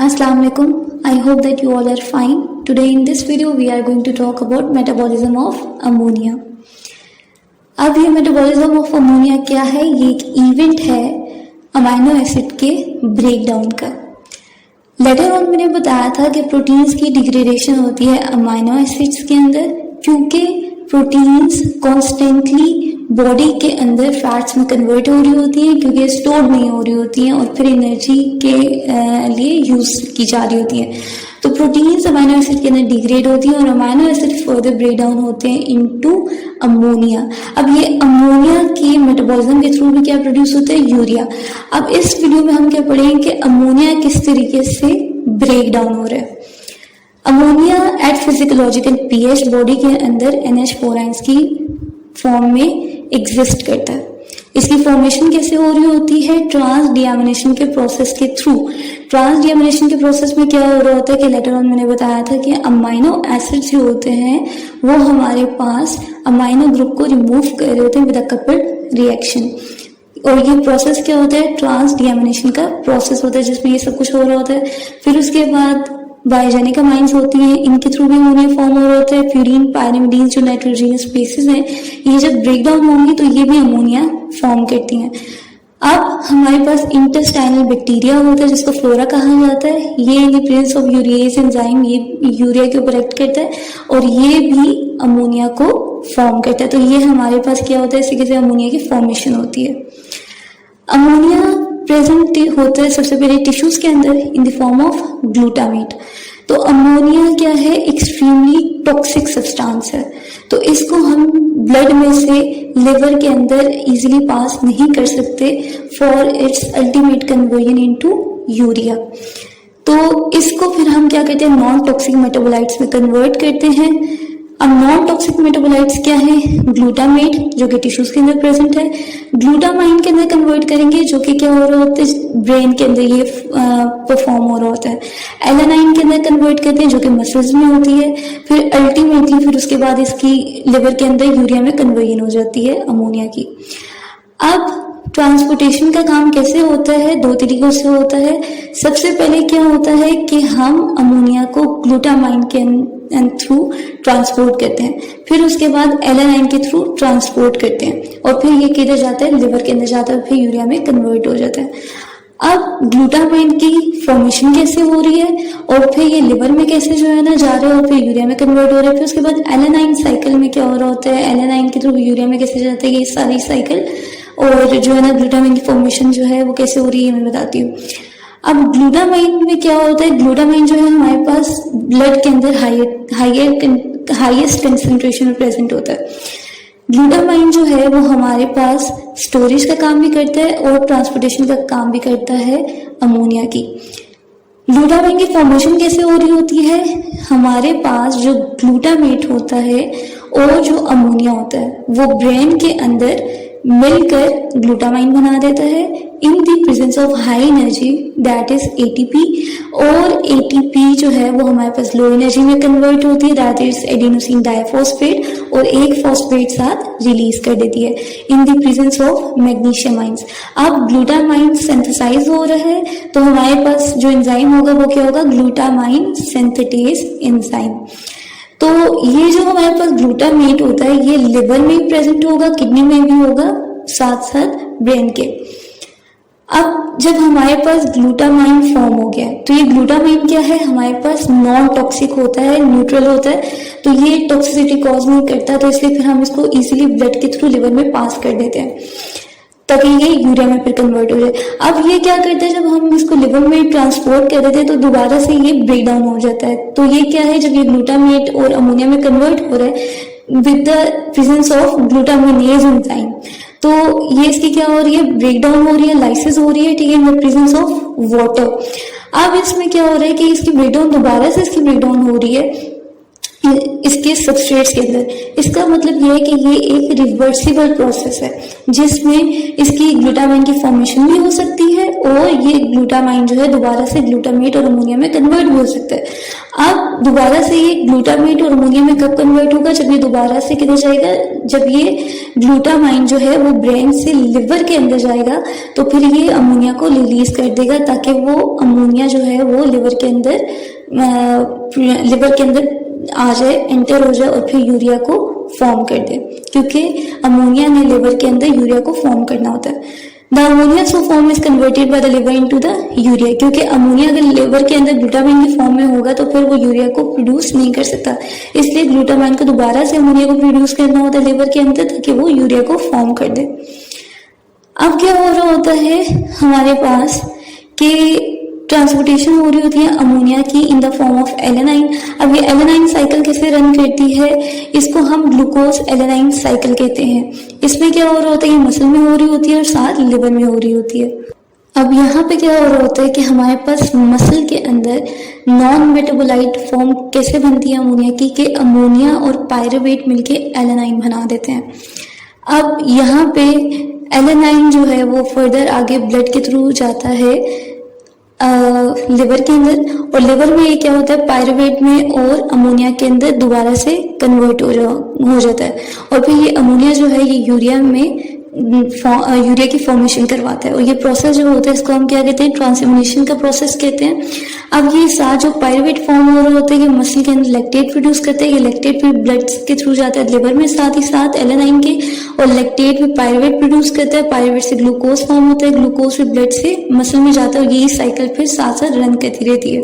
Assalamualaikum. I hope that you all are fine. Today in this video we are going to talk about metabolism of ammonia. अब ये metabolism of ammonia क्या है? ये एक event है amino acid के breakdown का। Later on मैंने बताया था कि प्रोटीन्स की डिग्रेडेशन होती है अमाइनो एसिड्स के अंदर, क्योंकि प्रोटीन्स कॉन्स्टेंटली बॉडी के अंदर फैट्स में कन्वर्ट हो रही होती हैं, क्योंकि स्टोर नहीं हो रही होती हैं और फिर एनर्जी के लिए यूज की जा रही होती है। तो प्रोटीन्स अमाइनो एसिड के अंदर डिग्रेड होती हैं और amino acid further break down होते हैं इनटू अमोनिया। अब ये अमोनिया के मेटाबॉलिज्म के थ्रू भी क्या प्रोड्यूस होता है? यूरिया। अब इस वीडियो में हम क्या पढ़ेंगे कि अमोनिया किस तरीके से ब्रेक डाउन हो रहा है। Ammonia at physiological pH body के अंदर NH4 आयंस की फॉर्म में एग्जिस्ट करता है। इसकी फॉर्मेशन कैसे हो रही होती है? ट्रांस डीएमिनेशन के प्रोसेस के थ्रू। ट्रांस डीएमिनेशन के प्रोसेस में क्या हो रहा होता है कि लेटर ऑन मैंने बताया था कि अमाइनो एसिड्स जो होते हैं वो हमारे पास अमाइनो ग्रुप को रिमूव कर रहे होते हैं विद अ कपल्ड रिएक्शन। और ये प्रोसेस क्या होता है? ट्रांस डीएमिनेशन का प्रोसेस होता है, जिसमें ये सब कुछ हो रहा होता है। फिर उसके बाद बायोजेनिक अमाइंस होती हैं, इनके थ्रू भी अमोनिया फॉर्म हो रहा होता है। प्यूरीन, पायरिमिडीन जो नाइट्रोजनस बेसिस हैं, ये जब ब्रेक डाउन होंगी तो ये भी अमोनिया फॉर्म करती हैं। अब हमारे पास इंटेस्टाइनल बैक्टीरिया होता है जिसको फ्लोरा कहा जाता है। ये in the presence of urease enzyme ये यूरिया के ऊपर एक्ट करता है और ये भी अमोनिया को फॉर्म करता है। तो ये हमारे पास क्या होता है? इसी से अमोनिया की फॉर्मेशन होती है। अमोनिया प्रेजेंट होता है सबसे पहले टिश्यूज के अंदर in the form of glutamate. तो अमोनिया क्या है? एक्सट्रीमली टॉक्सिक सब्सटेंस है, तो इसको हम ब्लड में से लिवर के अंदर इजीली पास नहीं कर सकते for its ultimate conversion into urea. तो इसको फिर हम क्या करते हैं? नॉन टॉक्सिक मेटाबोलाइट्स में कन्वर्ट करते हैं। अब नॉन टॉक्सिक मेटाबोलाइट्स क्या है? ग्लूटामेट जो कि टिश्यूज के अंदर प्रेजेंट है, ग्लूटामाइन के अंदर कन्वर्ट करेंगे जो कि क्या हो रहा होता है? ब्रेन के अंदर ये परफॉर्म हो रहा होता है। एलानाइन के अंदर कन्वर्ट करते हैं जो कि मसल्स में होती है। फिर अल्टीमेटली फिर उसके बाद इसकी लिवर के अंदर यूरिया में कन्वर्जन हो जाती है अमोनिया की। अब ट्रांसपोर्टेशन का काम कैसे होता है? दो तरीकों से होता है। सबसे पहले क्या होता है कि हम अमोनिया को ग्लूटामाइन के थ्रू ट्रांसपोर्ट करते हैं, फिर उसके बाद एलानाइन के थ्रू ट्रांसपोर्ट करते हैं और फिर ये किधर जाता है? लिवर के अंदर जाता है, फिर यूरिया में कन्वर्ट हो जाता है। अब ग्लूटामाइन की फॉर्मेशन कैसे हो रही है और फिर ये लिवर में कैसे जो है ना जा रहा है और फिर यूरिया में कन्वर्ट हो रहा है। फिर उसके बाद एलानाइन साइकिल में क्या हो रहा होता है? एलानाइन के थ्रू यूरिया में कैसे जाता है? ये सारी साइकिल और जो है ना ग्लूटामाइन की फॉर्मेशन जो है वो कैसे हो रही है मैं बताती हूँ। अब ग्लूटामाइन में क्या होता है? ग्लूटामाइन जो है हमारे पास ब्लड के अंदर हाईएस्ट कंसेंट्रेशन में प्रेजेंट होता है। ग्लूटामाइन जो है वो हमारे पास स्टोरेज का काम भी करता है और ट्रांसपोर्टेशन का काम भी करता है अमोनिया की। ग्लूटामाइन की फॉर्मेशन कैसे हो रही होती है? हमारे पास जो ग्लूटामेट होता है और जो अमोनिया होता है वो ब्रेन के अंदर मिलकर ग्लूटामाइन बना देता है in the presence of high energy that is ATP। और ATP जो है वो हमारे पास लो एनर्जी में कन्वर्ट होती है दैट इज एडेनोसिन डाइफॉस्फेट और एक फॉस्फेट साथ रिलीज कर देती है in the presence of magnesium ions. अब ग्लूटामाइन सिंथेसाइज हो रहा है तो हमारे पास जो एंजाइम होगा वो क्या होगा? Glutamine synthetase enzyme. तो ये जो हमारे पास ग्लूटामेट होता है ये लिवर में भी प्रेजेंट होगा, किडनी में भी होगा, साथ साथ ब्रेन के। अब जब हमारे पास ग्लूटामाइन फॉर्म हो गया तो ये ग्लूटामाइन क्या है? हमारे पास नॉन टॉक्सिक होता है, न्यूट्रल होता है, तो ये टॉक्सिसिटी कॉज नहीं करता, तो इसलिए फिर हम इसको इजीली ब्लड के थ्रू लिवर में पास कर देते हैं ताकि ये यूरिया में फिर कन्वर्ट हो जाए। अब ये क्या करता है? जब हम इसको लिवर में ट्रांसपोर्ट कर देते हैं तो दोबारा से ये ब्रेक डाउन हो जाता है। तो ये क्या है? जब ये ग्लूटामेट और अमोनिया में कन्वर्ट हो रहा है with the presence of ग्लूटामिनेज enzyme, तो ये इसकी क्या हो रही है? ब्रेक डाउन हो रही है, लाइसिस हो रही है, ठीक है, in the presence of water. अब इसमें क्या हो रहा है कि इसकी ब्रेकडाउन दोबारा से इसकी ब्रेकडाउन हो रही है इसके सबस्ट्रेट्स के अंदर। इसका मतलब यह है कि ये एक रिवर्सिबल प्रोसेस है जिसमें इसकी ग्लूटामाइन की फॉर्मेशन भी हो सकती है और ये ग्लूटामाइन जो है दोबारा से ग्लूटामेट और अमोनिया में कन्वर्ट भी हो सकता है। अब दोबारा से ये ग्लूटामेट और अमोनिया में कब कन्वर्ट होगा? जब ये दोबारा से किधर जाएगा, जब ये ग्लूटामाइन जो है वो ब्रेन से लिवर के अंदर जाएगा तो फिर ये अमोनिया को रिलीज कर देगा, ताकि वो अमोनिया जो है वो लिवर के अंदर आ जाए, एंटर हो जाए और फिर यूरिया को फॉर्म कर दे, क्योंकि अमोनिया ने लिवर के अंदर यूरिया को फॉर्म करना होता है। The ammonia so form is converted by the liver into the urea, क्योंकि अमोनिया अगर लिवर के अंदर ग्लूटामाइन की फॉर्म में होगा तो फिर वो यूरिया को प्रोड्यूस नहीं कर सकता, इसलिए ग्लूटामाइन को दोबारा से अमोनिया को प्रोड्यूस करना होता है लिवर के अंदर, ताकि वो यूरिया को फॉर्म कर दे। अब क्या हो रहा होता है हमारे पास कि ट्रांसपोर्टेशन हो रही होती है अमोनिया की in the form of alanine. अब ये एलेनाइन साइकिल कैसे रन करती है? इसको हम ग्लूकोज एलेनाइन साइकिल कहते हैं। इसमें क्या हो रहा होता है, ये मसल में हो रही होती है और साथ लिवर में हो रही होती है। अब यहाँ पे क्या हो रहा होता है कि हमारे पास मसल के अंदर नॉन मेटाबोलाइट फॉर्म कैसे बनती है अमोनिया की, कि अमोनिया और पायरुवेट मिलके एलेनाइन बना देते हैं। अब यहाँ पे एलेनाइन जो है वो फर्दर आगे ब्लड के थ्रू जाता है लिवर के अंदर, और लिवर में ये क्या होता है, पायरुवेट में और अमोनिया के अंदर दोबारा से कन्वर्ट हो जाता है, और फिर ये अमोनिया जो है ये यूरिया की फॉर्मेशन करवाता है। और ये प्रोसेस जो होता है इसको हम क्या कहते हैं, ट्रांसएमिनेशन का प्रोसेस कहते हैं। अब ये साथ जो पायरुवेट फॉर्म हो रहे होते हैं, ये मसल के अंदर लैक्टेट प्रोड्यूस करते हैं, ये लैक्टेट फिर ब्लड के थ्रू जाता है लिवर में साथ ही साथ एलेनाइन के, और लैक्टेट भी पायरुवेट प्रोड्यूस करता है, पायरुवेट से ग्लूकोज फॉर्म होता है, ग्लूकोज फिर ब्लड से मसल में जाता है, और यही साइकिल फिर साथ साथ रन करती रहती है।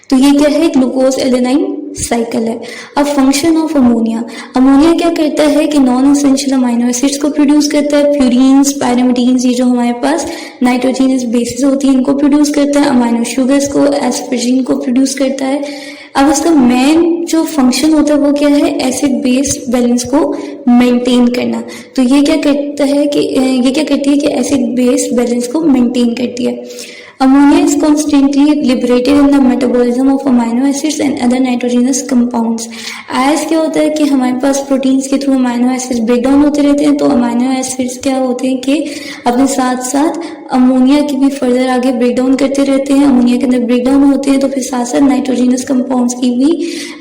तो ये क्या है, ग्लूकोज एलेनाइन साइकिल है। अब फंक्शन ऑफ अमोनिया, अमोनिया क्या करता है कि नॉन एसेंशियल अमाइनो एसिड्स को प्रोड्यूस करता है, प्यूरिन्स, पायरिमिडीन्स, ये जो हमारे पास नाइट्रोजनस बेसिस होती है इनको प्रोड्यूस करता है, अमाइनो शुगर्स को, एस्परजिन को प्रोड्यूस करता है। अब इसका मेन जो फंक्शन होता है वो क्या है, एसिड बेस बैलेंस को मेंटेन करना। तो ये क्या करता है कि ये क्या करती है कि एसिड बेस बैलेंस को मेंटेन करती है। Ammonia is constantly liberated in the metabolism of amino acids and other nitrogenous compounds. As क्या होता है कि हमारे पास प्रोटीन्स के through amino acids break down होते रहते हैं, तो अमाइनो एसिड्स क्या होते हैं कि अपने साथ साथ अमोनिया की भी फर्दर आगे ब्रेक डाउन करते रहते हैं। अमोनिया के अंदर ब्रेक डाउन होते हैं तो फिर साथ साथ नाइट्रोजनस कंपाउंड्स की भी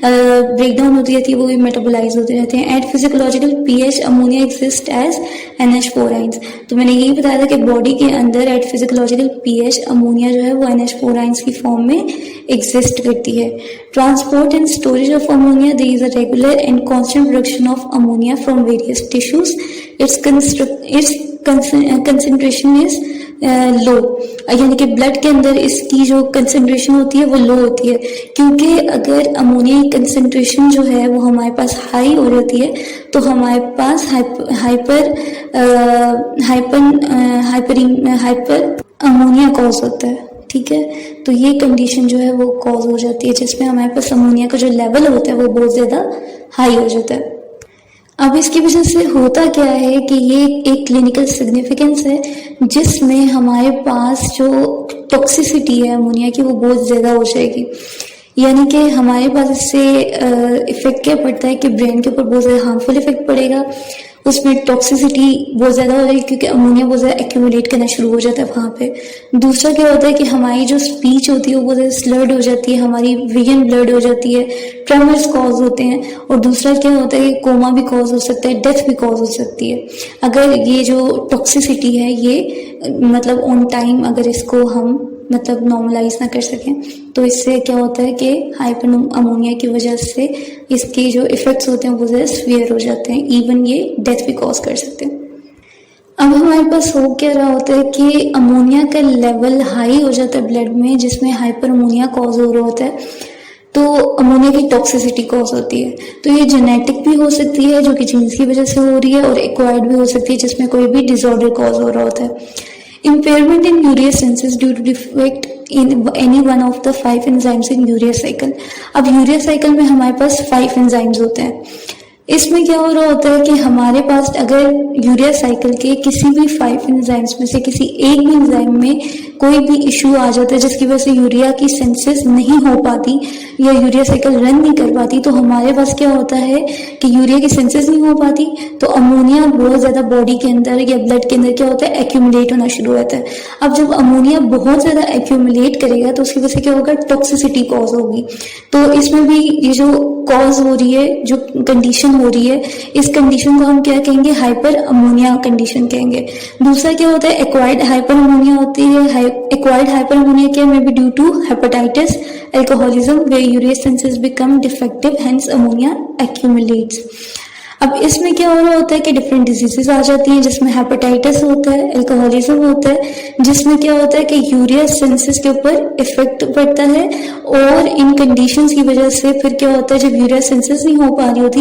ब्रेक डाउन होती रहती है, वो भी मेटाबोलाइज होते रहते हैं। At physiological pH ammonia exist as NH4 ions. तो मैंने यही बताया था कि बॉडी के अंदर एट फिजियोलॉजिकल पीएच अमोनिया जो है वो NH4 आइंस की फॉर्म में एग्जिस्ट करती है। Transport and storage of ammonia, there is a regular and constant production of ammonia from various tissues. Its concentration is low, यानी कि ब्लड के अंदर इसकी जो कंसंट्रेशन होती है वो लो होती है, क्योंकि अगर अमोनिया की कंसंट्रेशन जो है वो हमारे पास हाई हो जाती है तो हमारे पास हाइपर अमोनिया कॉज होता है। ठीक है, तो ये कंडीशन जो है वो कॉज हो जाती है जिसमें हमारे पास अमोनिया का जो लेवल होता है वो बहुत ज्यादा हाई हो जाता है। अब इसकी वजह से होता क्या है कि ये एक क्लिनिकल सिग्निफिकेंस है जिसमें हमारे पास जो टॉक्सिसिटी है अमोनिया की वो बहुत ज्यादा हो जाएगी। यानी कि हमारे पास इससे इफेक्ट क्या पड़ता है कि ब्रेन के ऊपर बहुत ज्यादा हार्मफुल इफेक्ट पड़ेगा, उसमें टॉक्सिसिटी बहुत ज्यादा हो जाएगी क्योंकि अमोनिया बहुत ज्यादा एक्यूमुलेट करना शुरू हो जाता है वहां पे। दूसरा क्या होता है कि हमारी जो स्पीच होती है वो बहुत ज्यादा स्लर्ड हो जाती है, हमारी विजन ब्लर्ड हो जाती है, ट्रेमर्स कॉज होते हैं, और दूसरा क्या होता है कि कोमा भी कॉज हो सकता है, डेथ भी कॉज हो सकती है अगर ये जो टॉक्सिसिटी है ये मतलब ऑन टाइम अगर इसको हम मतलब नॉर्मलाइज ना कर सकें। तो इससे क्या होता है कि हाइपर अमोनिया की वजह से इसके जो इफेक्ट्स होते हैं वो ज्यादा सीवियर हो जाते हैं, इवन ये डेथ भी कॉज कर सकते हैं। अब हमारे पास हो क्या रहा होता है कि अमोनिया का लेवल हाई हो जाता है ब्लड में, जिसमें हाइपर अमोनिया कॉज हो रहा होता है, तो अमोनिया की टॉक्सिसिटी कॉज होती है। तो ये जेनेटिक भी हो सकती है जो कि जीन्स की वजह से हो रही है, और एक्वायर्ड भी हो सकती है जिसमें कोई भी डिसऑर्डर कॉज हो रहा होता है। Impairment in urea synthesis due to defect in any one of the 5 enzymes in urea cycle। अब यूरिया साइकिल में हमारे पास 5 एंजाइम्स होते हैं। इसमें क्या हो रहा होता है कि हमारे पास अगर यूरिया साइकिल के किसी भी 5 एंजाइम्स में से किसी एक भी एंजाइम में कोई भी इशू आ जाता है जिसकी वजह से यूरिया की सिंथेसिस नहीं हो पाती या यूरिया साइकिल रन नहीं कर पाती, तो हमारे पास क्या होता है कि यूरिया की सिंथेसिस नहीं हो पाती तो अमोनिया बहुत ज्यादा बॉडी के अंदर या ब्लड के अंदर क्या होता है, एक्यूमुलेट होना शुरू होता है। अब जब अमोनिया बहुत ज्यादा एक्यूमुलेट करेगा तो उसकी वजह से क्या होगा, टॉक्सिसिटी कॉज होगी। तो इसमें भी ये जो कॉज हो रही है, जो कंडीशन हो रही है, इस कंडीशन को हम क्या कहेंगे, हाइपर अमोनिया कंडीशन कहेंगे। दूसरा क्या होता है, एक्वायर्ड हाइपर अमोनिया होती है। एक्वायर्ड हाइपर अमोनिया क्या may be due to hepatitis, alcoholism, way urea synthesis become defective, hence ammonia accumulates. अब इसमें क्या हो रहा होता है कि डिफरेंट डिजीजेस आ जाती हैं जिसमें हेपेटाइटिस होता है, अल्कोहलिज्म होता है, जिसमें क्या होता है कि यूरिया सिंथेसिस के ऊपर इफेक्ट पड़ता है। और इन कंडीशंस की वजह से फिर क्या होता है, जब यूरिया सिंथेसिस नहीं हो पा रही होती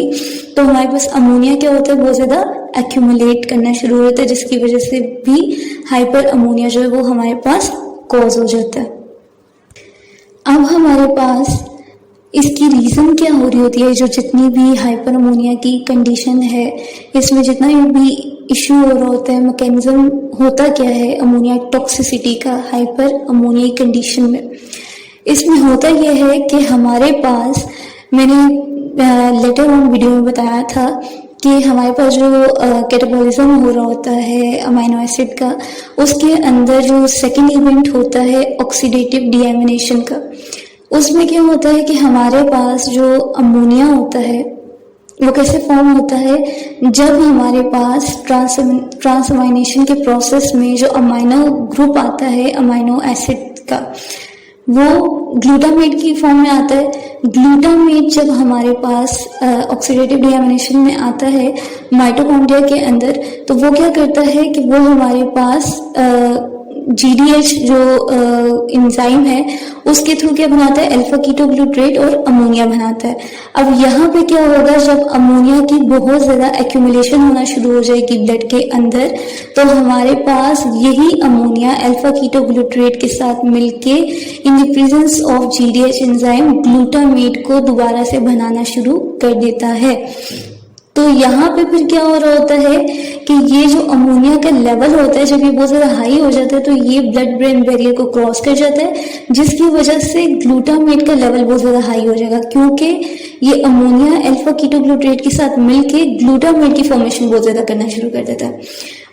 तो हमारे पास अमोनिया क्या होता है, बहुत ज्यादा एक्यूमुलेट करना शुरू हो जाता है, जिसकी वजह से भी हाइपर अमोनिया जो है वो हमारे पास कॉज हो जाता है। अब हमारे पास इसकी रीजन क्या हो रही होती है, जो जितनी भी हाइपर अमोनिया की कंडीशन है, इसमें जितना भी इश्यू हो रहा होता है, मैकेनिज्म होता क्या है अमोनिया टॉक्सिसिटी का हाइपर अमोनिया कंडीशन में। इसमें होता यह है कि हमारे पास, मैंने लेटर ऑन वीडियो में बताया था कि हमारे पास जो कैटाबॉलिज्म हो रहा होता है अमाइनो एसिड का, उसके अंदर जो सेकेंड इवेंट होता है ऑक्सीडेटिव डीएमिनेशन का, उसमें क्या होता है कि हमारे पास जो अमोनिया होता है वो कैसे फॉर्म होता है, जब हमारे पास ट्रांसअमाइनेशन के प्रोसेस में जो अमाइनो ग्रुप आता है अमाइनो एसिड का, वो ग्लूटामेट की फॉर्म में आता है। ग्लूटामेट जब हमारे पास ऑक्सीडेटिव डीएमिनेशन में आता है माइटोकॉन्ड्रिया के अंदर, तो वो क्या करता है कि वो हमारे पास GDH जो एंजाइम है उसके थ्रू क्या बनाता है, अल्फा कीटोग्लूट्रेट और अमोनिया बनाता है। अब यहाँ पे क्या होगा, जब अमोनिया की बहुत ज्यादा एक्यूमुलेशन होना शुरू हो जाएगी ब्लड के अंदर, तो हमारे पास यही अमोनिया अल्फा कीटोग्लूट्रेट के साथ मिलके in the presence of GDH enzyme glutamate को दोबारा से बनाना शुरू कर देता है। तो यहाँ पे फिर क्या हो रहा होता है कि ये जो अमोनिया का लेवल होता है, जब ये बहुत ज्यादा हाई हो जाता है तो ये ब्लड ब्रेन बैरियर को क्रॉस कर जाता है, जिसकी वजह से ग्लूटामेट का लेवल बहुत ज्यादा हाई हो जाएगा, क्योंकि ये अमोनिया अल्फा कीटोग्लूट्रेट के साथ मिलके ग्लूटामेट की फॉर्मेशन बहुत ज्यादा करना शुरू कर देता है।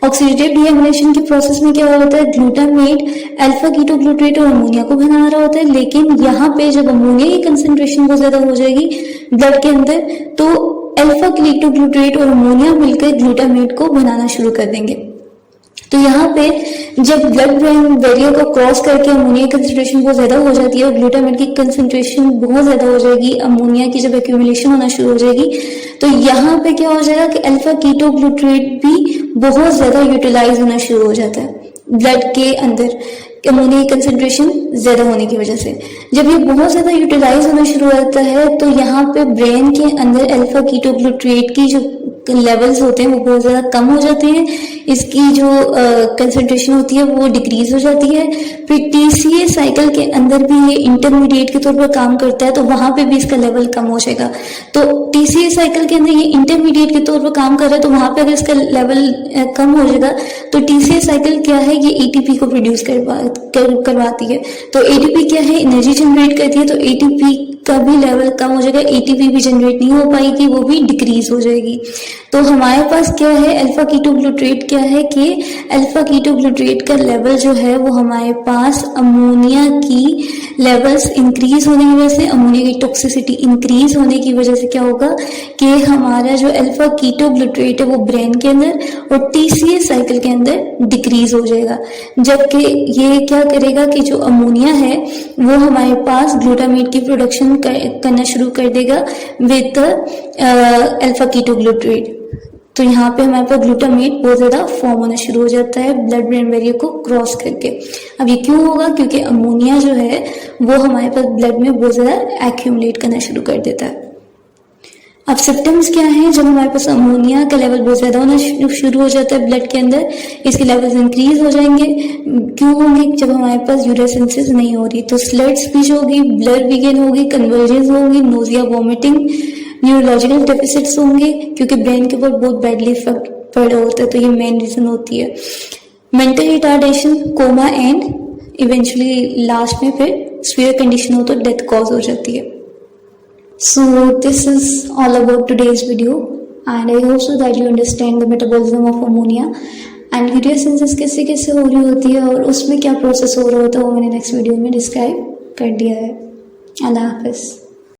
ऑक्सीडेटिव डीएमिनेशन के प्रोसेस में क्या होता है, ग्लूटामेट अल्फा कीटोग्लूट्रेट और अमोनिया को बना रहा होता है, लेकिन यहाँ पे जब अमोनिया की कंसेंट्रेशन बहुत ज्यादा हो जाएगी ब्लड के अंदर, तो अल्फा कीटोग्लूट्रेट और अमोनिया मिलकर ग्लूटामेट को बनाना शुरू कर देंगे। तो यहाँ पे जब ब्लड ब्रेन बैरियर को क्रॉस करके अमोनिया की कंसेंट्रेशन बहुत ज्यादा हो जाती है और ग्लूटामेट की कंसेंट्रेशन बहुत ज्यादा हो जाएगी, अमोनिया की जब एक्यूमुलेशन होना शुरू हो जाएगी, तो यहाँ पे क्या हो जाएगा कि अल्फा कीटोग्लूट्रेट भी बहुत ज्यादा यूटिलाइज होना शुरू हो जाता है ब्लड के अंदर अमोनिया की कंसेंट्रेशन ज्यादा होने की वजह से। जब ये बहुत ज्यादा यूटिलाइज होना शुरू होता है तो यहाँ पे ब्रेन के अंदर अल्फा कीटोग्लूट्रेट की जो लेवल्स होते हैं वो बहुत ज्यादा कम हो जाते हैं, इसकी जो कंसेंट्रेशन होती है वो डिक्रीज हो जाती है। फिर TCA साइकिल के अंदर भी ये इंटरमीडिएट के तौर पर काम करता है, तो वहां पे भी इसका लेवल कम हो जाएगा। तो TCA साइकिल के अंदर ये इंटरमीडिएट के तौर पर काम कर रहा है, तो वहां पे अगर इसका लेवल कम हो जाएगा तो TCA साइकिल क्या है, ये ATP को प्रोड्यूस करवाती है। तो ATP क्या है, एनर्जी जनरेट करती है, तो ATP का भी लेवल कम हो जाएगा, ATP भी जनरेट नहीं हो पाएगी, वो भी डिक्रीज हो जाएगी। तो हमारे पास क्या है, अल्फा कीटोग्लूट्रेट क्या है कि अल्फा कीटोग्लूट्रेट का लेवल जो है वो हमारे पास अमोनिया की लेवल्स इंक्रीज होने की वजह से, अमोनिया की टॉक्सिसिटी इंक्रीज होने की वजह से क्या होगा कि हमारा जो अल्फा कीटोग्लूट्रेट है वो ब्रेन के अंदर और TCA साइकिल के अंदर डिक्रीज हो जाएगा। जबकि ये क्या करेगा कि जो अमोनिया है वो हमारे पास ग्लूटामेट की प्रोडक्शन करना शुरू कर देगा विद अल्फा कीटोग्लूट्रेट। तो यहाँ पे हमारे पास ग्लूटामेट बहुत ज्यादा फॉर्म होना शुरू हो जाता है ब्लड ब्रेन बैरियर को क्रॉस करके। अब ये क्यों होगा, क्योंकि अमोनिया जो है वो हमारे पास ब्लड में बहुत ज्यादा एक्यूमुलेट करना शुरू कर देता है। अब सिम्टम्स क्या हैं, जब हमारे पास अमोनिया का लेवल बहुत ज्यादा होना शुरू हो जाता है ब्लड के अंदर, इसके लेवल्स इंक्रीज हो जाएंगे। क्यों होंगे, जब हमारे पास यूरिया सिंथेसिस नहीं हो रही, तो स्लर्ड स्पीच होगी, ब्लर वीगन होगी, कन्वर्जेंस होगी, नोजिया, वॉमिटिंग, न्यूरोलॉजिकल डेफिसिट्स होंगे क्योंकि ब्रेन के ऊपर बहुत बैडली इफेक्ट पड़े होते हैं, तो ये मेन रीजन होती है। Mental retardation, coma and eventually last में फिर सीवियर कंडीशन हो तो डेथ कॉज हो जाती है। So this is all about today's video and I hope so that you understand the metabolism of ammonia and यूरियोसिंथेसिस कैसे कैसे हो रही होती है और उसमें क्या प्रोसेस हो रहा होता है वो मैंने नेक्स्ट वीडियो में डिस्क्राइब कर दिया है। अल्लाह हाफिज़।